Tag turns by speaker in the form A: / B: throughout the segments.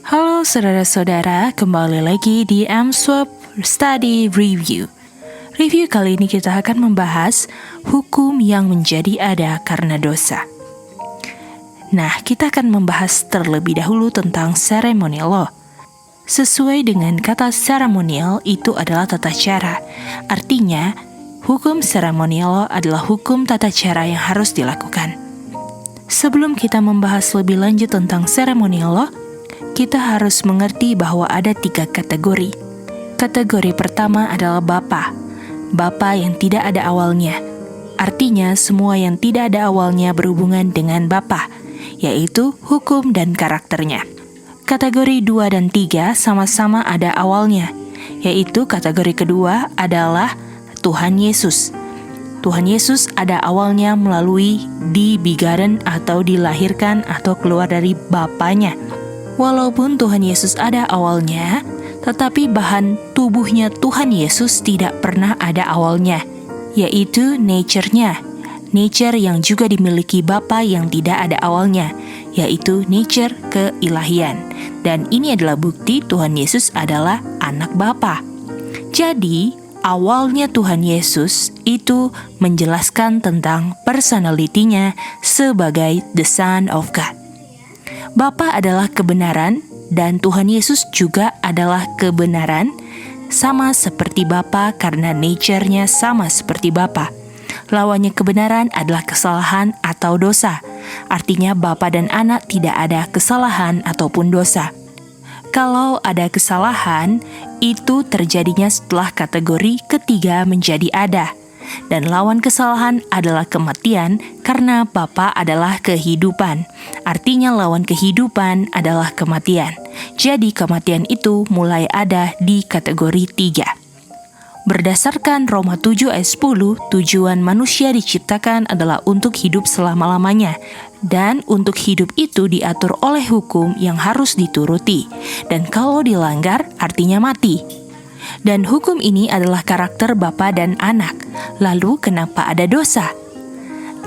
A: Halo saudara-saudara, kembali lagi di MSwap Study Review. Review kali ini kita akan membahas hukum yang menjadi ada karena dosa. Nah, kita akan membahas terlebih dahulu tentang ceremonial law. Sesuai dengan kata ceremonial, itu adalah tata cara. Artinya, hukum ceremonial law adalah hukum tata cara yang harus dilakukan. Sebelum kita membahas lebih lanjut tentang ceremonial law, kita harus mengerti bahwa ada 3 kategori. Kategori pertama adalah bapa. Bapa yang tidak ada awalnya. Artinya semua yang tidak ada awalnya berhubungan dengan bapa, yaitu hukum dan karakternya. Kategori 2 dan 3 sama-sama ada awalnya, yaitu kategori kedua adalah Tuhan Yesus. Tuhan Yesus ada awalnya melalui di begotten atau dilahirkan atau keluar dari Bapanya. Walaupun Tuhan Yesus ada awalnya, tetapi bahan tubuhnya Tuhan Yesus tidak pernah ada awalnya, yaitu nature-nya. Nature yang juga dimiliki Bapa yang tidak ada awalnya, yaitu nature keilahian. Dan ini adalah bukti Tuhan Yesus adalah anak Bapa. Jadi, awalnya Tuhan Yesus itu menjelaskan tentang personality-nya sebagai the Son of God. Bapa adalah kebenaran dan Tuhan Yesus juga adalah kebenaran, sama seperti Bapa karena nature-nya sama seperti Bapa. Lawannya kebenaran adalah kesalahan atau dosa. Artinya Bapa dan anak tidak ada kesalahan ataupun dosa. Kalau ada kesalahan, itu terjadinya setelah kategori ketiga menjadi ada. Dan lawan kesalahan adalah kematian karena Bapa adalah kehidupan. Artinya lawan kehidupan adalah kematian. Jadi kematian itu mulai ada di kategori 3. Berdasarkan Roma 7 ayat 10, tujuan manusia diciptakan adalah untuk hidup selama-lamanya. Dan untuk hidup itu diatur oleh hukum yang harus dituruti. Dan kalau dilanggar, artinya mati. Dan hukum ini adalah karakter Bapa dan anak. Lalu kenapa ada dosa?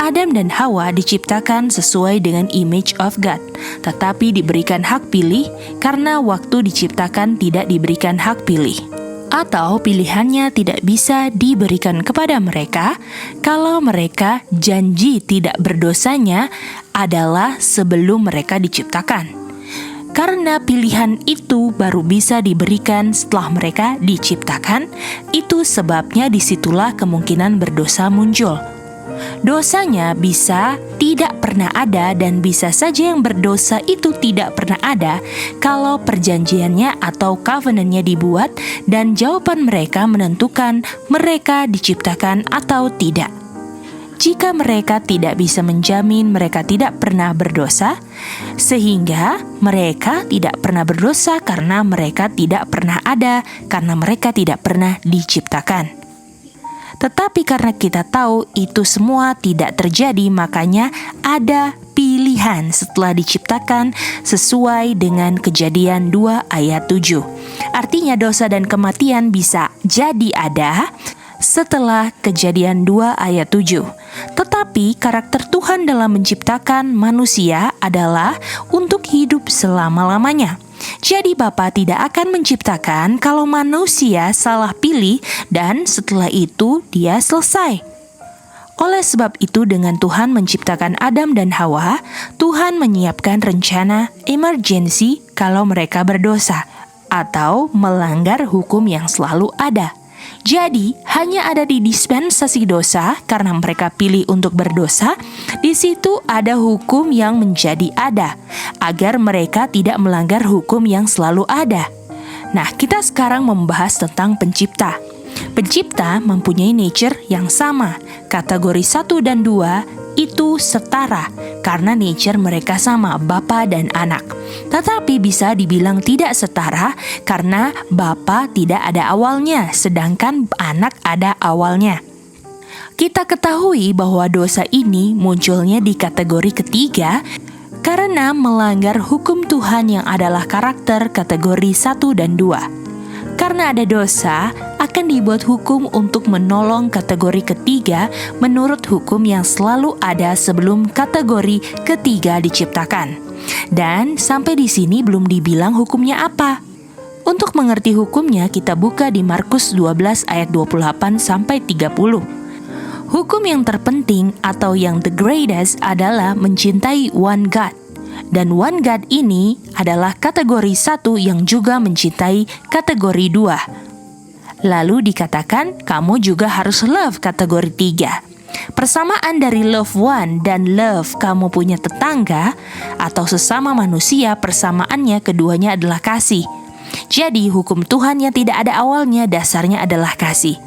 A: Adam dan Hawa diciptakan sesuai dengan image of God, tetapi diberikan hak pilih karena waktu diciptakan tidak diberikan hak pilih. Atau pilihannya tidak bisa diberikan kepada mereka kalau mereka janji tidak berdosanya adalah sebelum mereka diciptakan. Karena pilihan itu baru bisa diberikan setelah mereka diciptakan, itu sebabnya disitulah kemungkinan berdosa muncul. Dosanya bisa tidak pernah ada dan bisa saja yang berdosa itu tidak pernah ada kalau perjanjiannya atau covenant-nya dibuat dan jawaban mereka menentukan mereka diciptakan atau tidak. Jika mereka tidak bisa menjamin mereka tidak pernah berdosa, sehingga mereka tidak pernah berdosa karena mereka tidak pernah ada, karena mereka tidak pernah diciptakan. Tetapi karena kita tahu itu semua tidak terjadi, makanya ada pilihan setelah diciptakan sesuai dengan Kejadian 2 ayat 7. Artinya dosa dan kematian bisa jadi ada setelah Kejadian 2 ayat 7. Tetapi karakter Tuhan dalam menciptakan manusia adalah untuk hidup selama-lamanya. Jadi Bapa tidak akan menciptakan kalau manusia salah pilih dan setelah itu dia selesai. Oleh sebab itu dengan Tuhan menciptakan Adam dan Hawa, Tuhan menyiapkan rencana emergency kalau mereka berdosa atau melanggar hukum yang selalu ada. Jadi, hanya ada di dispensasi dosa karena mereka pilih untuk berdosa. Di situ ada hukum yang menjadi ada, agar mereka tidak melanggar hukum yang selalu ada. Nah, kita sekarang membahas tentang pencipta. Pencipta mempunyai nature yang sama. Kategori 1 dan 2 itu setara karena nature mereka sama, Bapa dan anak. Tetapi bisa dibilang tidak setara karena Bapa tidak ada awalnya, sedangkan anak ada awalnya. Kita ketahui bahwa dosa ini munculnya di kategori ketiga karena melanggar hukum Tuhan yang adalah karakter kategori 1 dan 2. Karena ada dosa, akan dibuat hukum untuk menolong kategori ketiga menurut hukum yang selalu ada sebelum kategori ketiga diciptakan. Dan sampai di sini belum dibilang hukumnya apa. Untuk mengerti hukumnya, kita buka di Markus 12 ayat 28 sampai 30. Hukum yang terpenting atau yang the greatest adalah mencintai one God. Dan one God ini adalah kategori 1 yang juga mencintai kategori 2. Lalu dikatakan kamu juga harus love kategori 3. Persamaan dari love one dan love kamu punya tetangga atau sesama manusia, persamaannya keduanya adalah kasih. Jadi hukum Tuhan yang tidak ada awalnya dasarnya adalah kasih.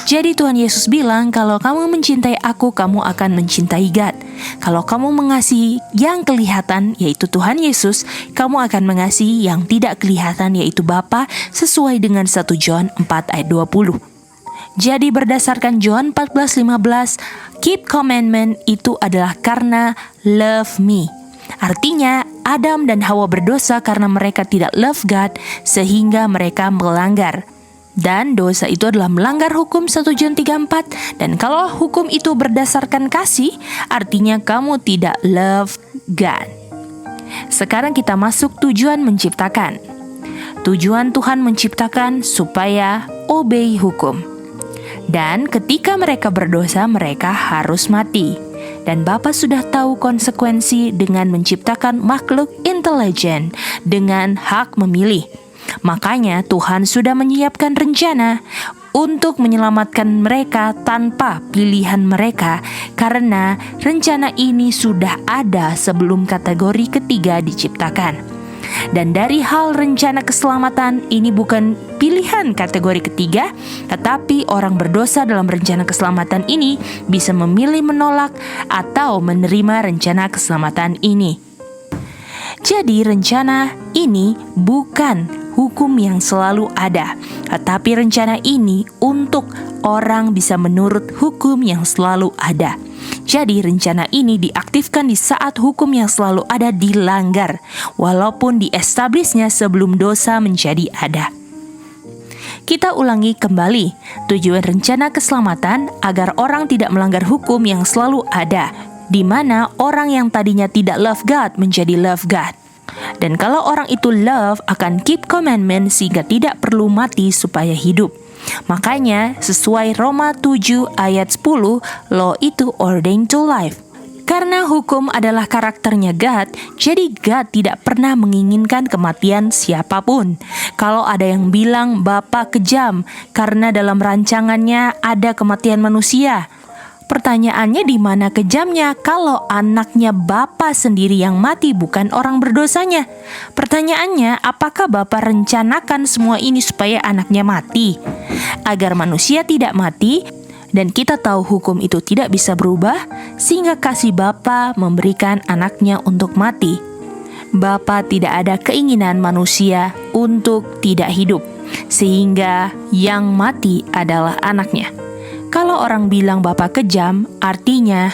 A: Jadi Tuhan Yesus bilang, kalau kamu mencintai aku, kamu akan mencintai God. Kalau kamu mengasihi yang kelihatan, yaitu Tuhan Yesus, kamu akan mengasihi yang tidak kelihatan, yaitu Bapa, sesuai dengan 1 John 4 ayat 20. Jadi berdasarkan John 14:15, keep commandment itu adalah karena love me. Artinya Adam dan Hawa berdosa karena mereka tidak love God sehingga mereka melanggar. Dan dosa itu adalah melanggar hukum 1 John 3:4. Dan kalau hukum itu berdasarkan kasih, artinya kamu tidak love God. Sekarang kita masuk tujuan menciptakan. Tujuan Tuhan menciptakan supaya obey hukum. Dan ketika mereka berdosa, mereka harus mati. Dan Bapa sudah tahu konsekuensi dengan menciptakan makhluk intelijen dengan hak memilih. Makanya Tuhan sudah menyiapkan rencana untuk menyelamatkan mereka tanpa pilihan mereka, karena rencana ini sudah ada sebelum kategori ketiga diciptakan. Dan dari hal rencana keselamatan ini bukan pilihan kategori ketiga, tetapi orang berdosa dalam rencana keselamatan ini bisa memilih menolak atau menerima rencana keselamatan ini. Jadi rencana ini bukan hukum yang selalu ada, tetapi rencana ini untuk orang bisa menurut hukum yang selalu ada. Jadi rencana ini diaktifkan di saat hukum yang selalu ada dilanggar, walaupun diestablishnya sebelum dosa menjadi ada. Kita ulangi kembali, tujuan rencana keselamatan agar orang tidak melanggar hukum yang selalu ada, di mana orang yang tadinya tidak love God menjadi love God. Dan kalau orang itu love akan keep commandment sehingga tidak perlu mati supaya hidup. Makanya sesuai Roma 7 ayat 10, law itu ordained to life. Karena hukum adalah karakternya God, jadi God tidak pernah menginginkan kematian siapapun. Kalau ada yang bilang Bapa kejam karena dalam rancangannya ada kematian manusia, pertanyaannya di mana kejamnya kalau anaknya Bapa sendiri yang mati, bukan orang berdosanya? Pertanyaannya, apakah Bapa rencanakan semua ini supaya anaknya mati? Agar manusia tidak mati, dan kita tahu hukum itu tidak bisa berubah, sehingga kasih Bapa memberikan anaknya untuk mati. Bapa tidak ada keinginan manusia untuk tidak hidup, sehingga yang mati adalah anaknya. Kalau orang bilang Bapa kejam, artinya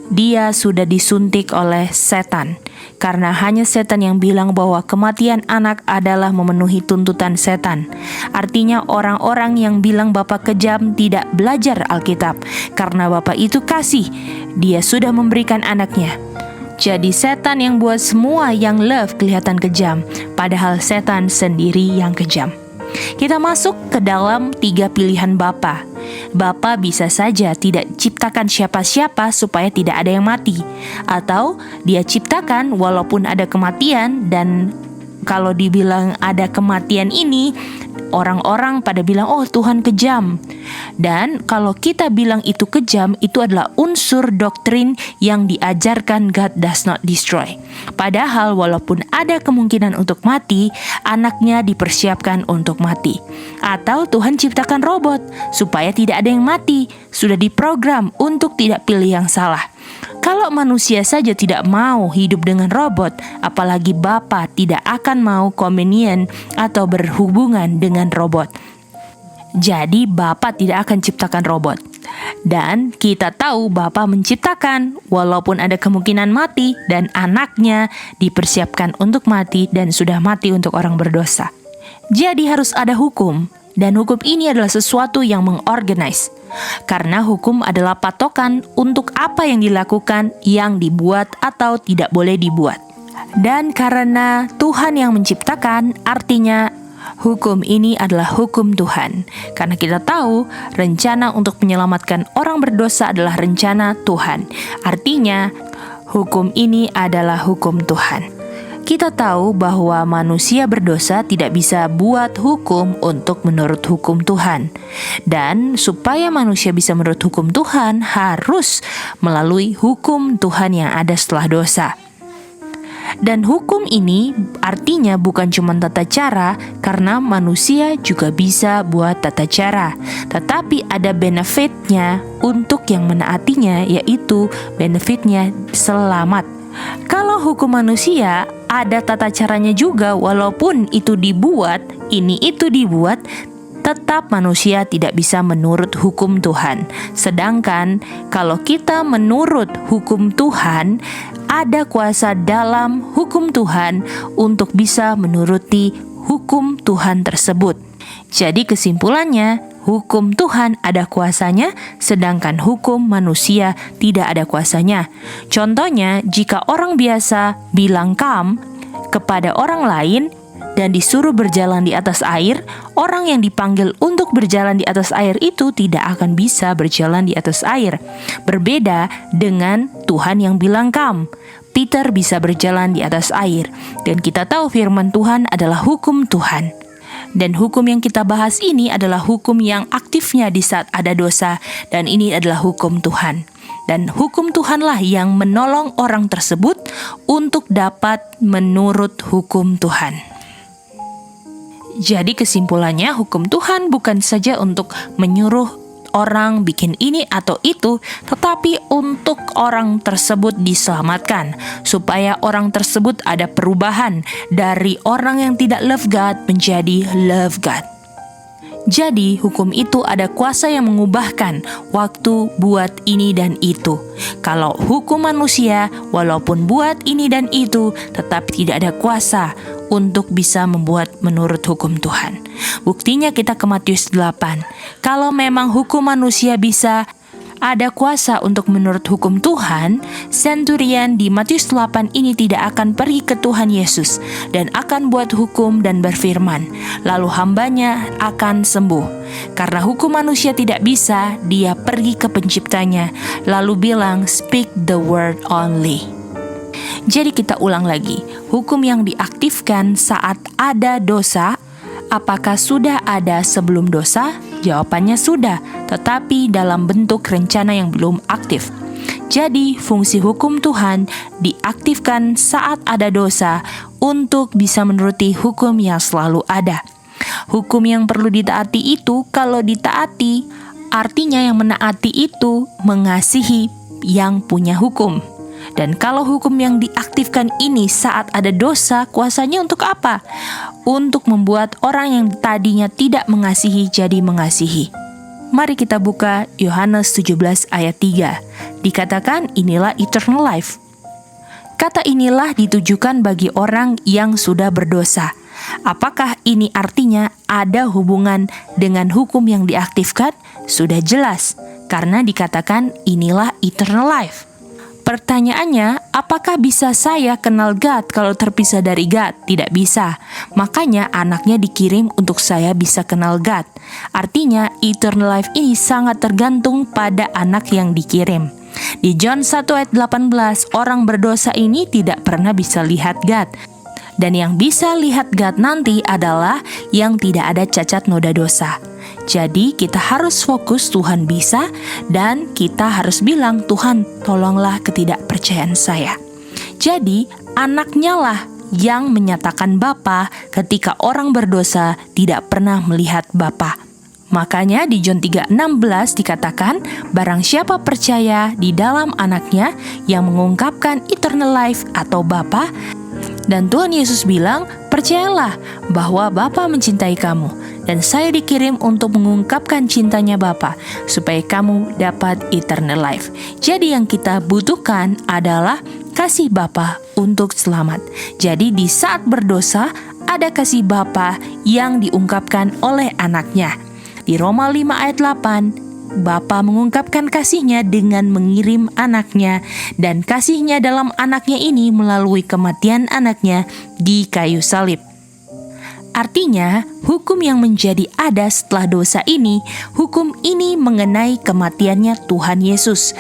A: dia sudah disuntik oleh setan. Karena hanya setan yang bilang bahwa kematian anak adalah memenuhi tuntutan setan. Artinya orang-orang yang bilang Bapa kejam tidak belajar Alkitab. Karena Bapa itu kasih, dia sudah memberikan anaknya. Jadi setan yang buat semua yang love kelihatan kejam, padahal setan sendiri yang kejam. Kita masuk ke dalam 3 pilihan Bapa. Bapa bisa saja tidak ciptakan siapa-siapa supaya tidak ada yang mati, atau dia ciptakan walaupun ada kematian. Dan kalau dibilang ada kematian ini, orang-orang pada bilang, oh Tuhan kejam. Dan kalau kita bilang itu kejam, itu adalah unsur doktrin yang diajarkan God does not destroy. Padahal walaupun ada kemungkinan untuk mati, anaknya dipersiapkan untuk mati. Atau Tuhan ciptakan robot supaya tidak ada yang mati, sudah diprogram untuk tidak pilih yang salah. Kalau manusia saja tidak mau hidup dengan robot, apalagi Bapa tidak akan mau convenient atau berhubungan dengan robot. Jadi Bapa tidak akan ciptakan robot. Dan kita tahu Bapa menciptakan walaupun ada kemungkinan mati, dan anaknya dipersiapkan untuk mati dan sudah mati untuk orang berdosa. Jadi harus ada hukum, dan hukum ini adalah sesuatu yang mengorganize. Karena hukum adalah patokan untuk apa yang dilakukan, yang dibuat atau tidak boleh dibuat. Dan karena Tuhan yang menciptakan, artinya hukum ini adalah hukum Tuhan. Karena kita tahu rencana untuk menyelamatkan orang berdosa adalah rencana Tuhan. Artinya hukum ini adalah hukum Tuhan. Kita tahu bahwa manusia berdosa tidak bisa buat hukum untuk menurut hukum Tuhan. Dan supaya manusia bisa menurut hukum Tuhan harus melalui hukum Tuhan yang ada setelah dosa. Dan hukum ini artinya bukan cuma tata cara, karena manusia juga bisa buat tata cara. Tetapi ada benefitnya untuk yang menaatinya, yaitu benefitnya selamat. Kalau hukum manusia ada tata caranya juga, walaupun itu dibuat, tetap manusia tidak bisa menurut hukum Tuhan. Sedangkan kalau kita menurut hukum Tuhan, ada kuasa dalam hukum Tuhan untuk bisa menuruti hukum Tuhan tersebut. Jadi kesimpulannya, hukum Tuhan ada kuasanya, sedangkan hukum manusia tidak ada kuasanya. Contohnya, jika orang biasa bilang come kepada orang lain dan disuruh berjalan di atas air, orang yang dipanggil untuk berjalan di atas air itu tidak akan bisa berjalan di atas air. Berbeda dengan Tuhan yang bilang come. Peter bisa berjalan di atas air, dan kita tahu firman Tuhan adalah hukum Tuhan. Dan hukum yang kita bahas ini adalah hukum yang aktifnya di saat ada dosa, dan ini adalah hukum Tuhan. Dan hukum Tuhanlah yang menolong orang tersebut untuk dapat menurut hukum Tuhan. Jadi kesimpulannya, hukum Tuhan bukan saja untuk menyuruh orang bikin ini atau itu, tetapi untuk orang tersebut diselamatkan, supaya orang tersebut ada perubahan dari orang yang tidak love God menjadi love God. Jadi hukum itu ada kuasa yang mengubahkan waktu buat ini dan itu. Kalau hukum manusia, walaupun buat ini dan itu, tetapi tidak ada kuasa untuk bisa membuat menurut hukum Tuhan. Buktinya kita ke Matius 8. Kalau memang hukum manusia bisa ada kuasa untuk menurut hukum Tuhan, senturian di Matius 8 ini tidak akan pergi ke Tuhan Yesus dan akan buat hukum dan berfirman, lalu hambanya akan sembuh. Karena hukum manusia tidak bisa, dia pergi ke penciptanya, lalu bilang, speak the word only. Jadi kita ulang lagi, hukum yang diaktifkan saat ada dosa, apakah sudah ada sebelum dosa? Jawabannya sudah, tetapi dalam bentuk rencana yang belum aktif. Jadi, fungsi hukum Tuhan diaktifkan saat ada dosa untuk bisa menuruti hukum yang selalu ada. Hukum yang perlu ditaati itu, kalau ditaati, artinya yang menaati itu mengasihi yang punya hukum. Dan kalau hukum yang diaktifkan ini saat ada dosa, kuasanya untuk apa? Untuk membuat orang yang tadinya tidak mengasihi jadi mengasihi. Mari kita buka Yohanes 17 ayat 3. Dikatakan inilah eternal life. Kata inilah ditujukan bagi orang yang sudah berdosa. Apakah ini artinya ada hubungan dengan hukum yang diaktifkan? Sudah jelas, karena dikatakan inilah eternal life. Pertanyaannya, apakah bisa saya kenal God kalau terpisah dari God? Tidak bisa. Makanya anaknya dikirim untuk saya bisa kenal God. Artinya, eternal life ini sangat tergantung pada anak yang dikirim. Di John 1 ayat 18, orang berdosa ini tidak pernah bisa lihat God. Dan yang bisa lihat God nanti adalah yang tidak ada cacat noda dosa. Jadi kita harus fokus Tuhan bisa, dan kita harus bilang, Tuhan tolonglah ketidakpercayaan saya. Jadi anaknya lah yang menyatakan Bapa ketika orang berdosa tidak pernah melihat Bapa. Makanya di John 3:16 dikatakan, barang siapa percaya di dalam anaknya yang mengungkapkan eternal life atau Bapa. Dan Tuhan Yesus bilang, percayalah bahwa Bapa mencintai kamu, dan saya dikirim untuk mengungkapkan cintanya Bapa, supaya kamu dapat eternal life. Jadi yang kita butuhkan adalah kasih Bapa untuk selamat. Jadi di saat berdosa, ada kasih Bapa yang diungkapkan oleh anaknya. Di Roma 5 ayat 8, Bapa mengungkapkan kasih-Nya dengan mengirim anaknya, dan kasih-Nya dalam anaknya ini melalui kematian anaknya di kayu salib. Artinya, hukum yang menjadi ada setelah dosa ini, hukum ini mengenai kematiannya Tuhan Yesus,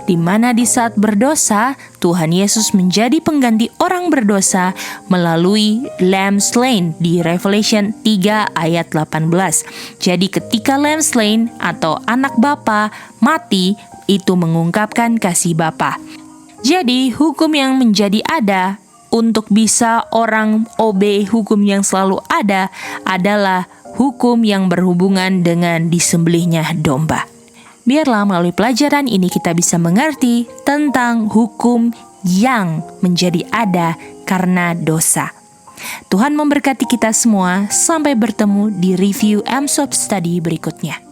A: di mana di saat berdosa, Tuhan Yesus menjadi pengganti orang berdosa melalui Lamb Slain di Revelation 3 ayat 18. Jadi ketika Lamb Slain atau anak Bapa mati, itu mengungkapkan kasih Bapa. Jadi hukum yang menjadi ada untuk bisa orang obey hukum yang selalu ada adalah hukum yang berhubungan dengan disembelihnya domba. Biarlah melalui pelajaran ini kita bisa mengerti tentang hukum yang menjadi ada karena dosa. Tuhan memberkati kita semua. Sampai bertemu di review M-Swap Study berikutnya.